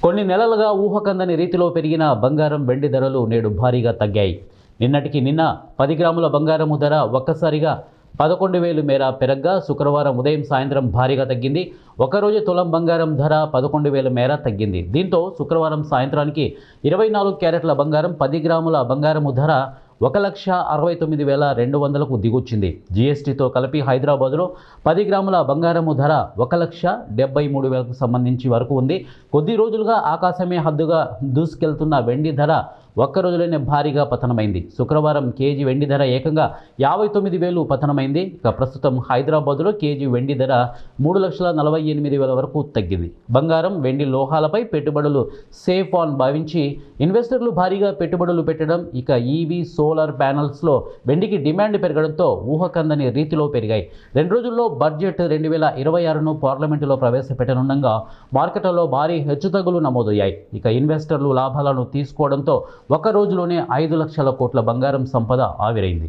కొన్ని నెలలుగా ఊహకందని రీతిలో పెరిగిన బంగారం వెండి ధరలు నేడు భారీగా తగ్గాయి. నిన్నటికి నిన్న 10 గ్రాముల బంగారము ధర ఒక్కసారిగా 11,000 మేర పెరగ్గా శుక్రవారం ఉదయం సాయంత్రం భారీగా తగ్గింది. ఒకరోజు తులం బంగారం ధర 11,000 మేర తగ్గింది. దీంతో శుక్రవారం సాయంత్రానికి 24 క్యారెట్ల బంగారం 10 గ్రాముల బంగారము ధర 1,69,200కు దిగొచ్చింది. జీఎస్టీతో కలిపి హైదరాబాదులో 10 గ్రాముల బంగారము ధర 1,73,000కు సంబంధించి వరకు ఉంది. కొద్ది రోజులుగా ఆకాశమే హద్దుగా దూసుకెళ్తున్న వెండి ధర ఒక్క రోజులోనే భారీగా పతనమైంది. శుక్రవారం కేజీ వెండి ధర ఏకంగా 59,000 పతనమైంది. ఇక ప్రస్తుతం హైదరాబాదులో కేజీ వెండి ధర 3,48,000 వరకు తగ్గింది. బంగారం, వెండి లోహాలపై పెట్టుబడులు సేఫ్ ఆన్ భావించి ఇన్వెస్టర్లు భారీగా పెట్టుబడులు పెట్టడం, ఇక ఈవీ, సోలార్ ప్యానల్స్లో వెండికి డిమాండ్ పెరగడంతో ఊహకందని రీతిలో పెరిగాయి. 2 రోజుల్లో బడ్జెట్ 2026ను పార్లమెంటులో ప్రవేశపెట్టనుండగా మార్కెట్లలో భారీ హెచ్చుతగ్గులు నమోదయ్యాయి. ఇక ఇన్వెస్టర్లు లాభాలను తీసుకోవడంతో ఒక్క రోజులోనే 5 లక్షల కోట్ల బంగారం సంపద ఆవిరైంది.